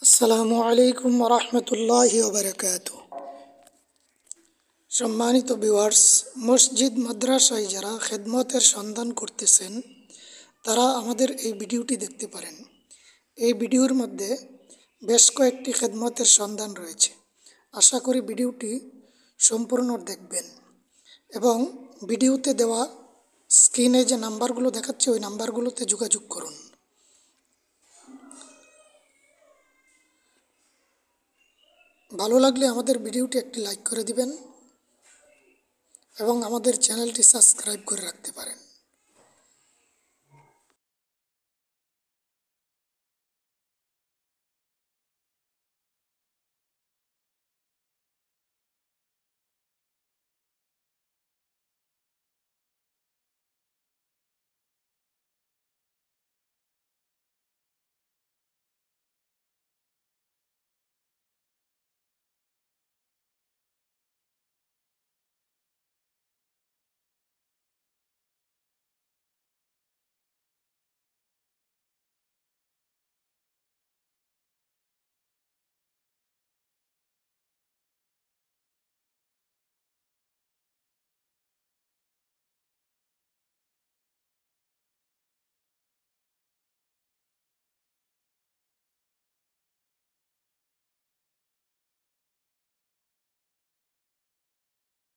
আসসালামু আলাইকুম রহমতুল্লাহি ওবরাকাতু। সম্মানিত ভিউয়ার্স, মসজিদ মাদ্রাসায় যারা খেদমতের সন্ধান করতেছেন তারা আমাদের এই ভিডিওটি দেখতে পারেন। এই ভিডিওর মধ্যে বেশ কয়েকটি খেদমতের সন্ধান রয়েছে। আশা করি ভিডিওটি সম্পূর্ণ দেখবেন এবং ভিডিওতে দেওয়া স্ক্রিনে যে নাম্বারগুলো দেখাচ্ছে ওই নাম্বারগুলোতে যোগাযোগ করুন। ভালো লাগলে আমাদের ভিডিওটি একটি লাইক করে দিবেন এবং আমাদের চ্যানেলটি সাবস্ক্রাইব করে রাখতে পারেন।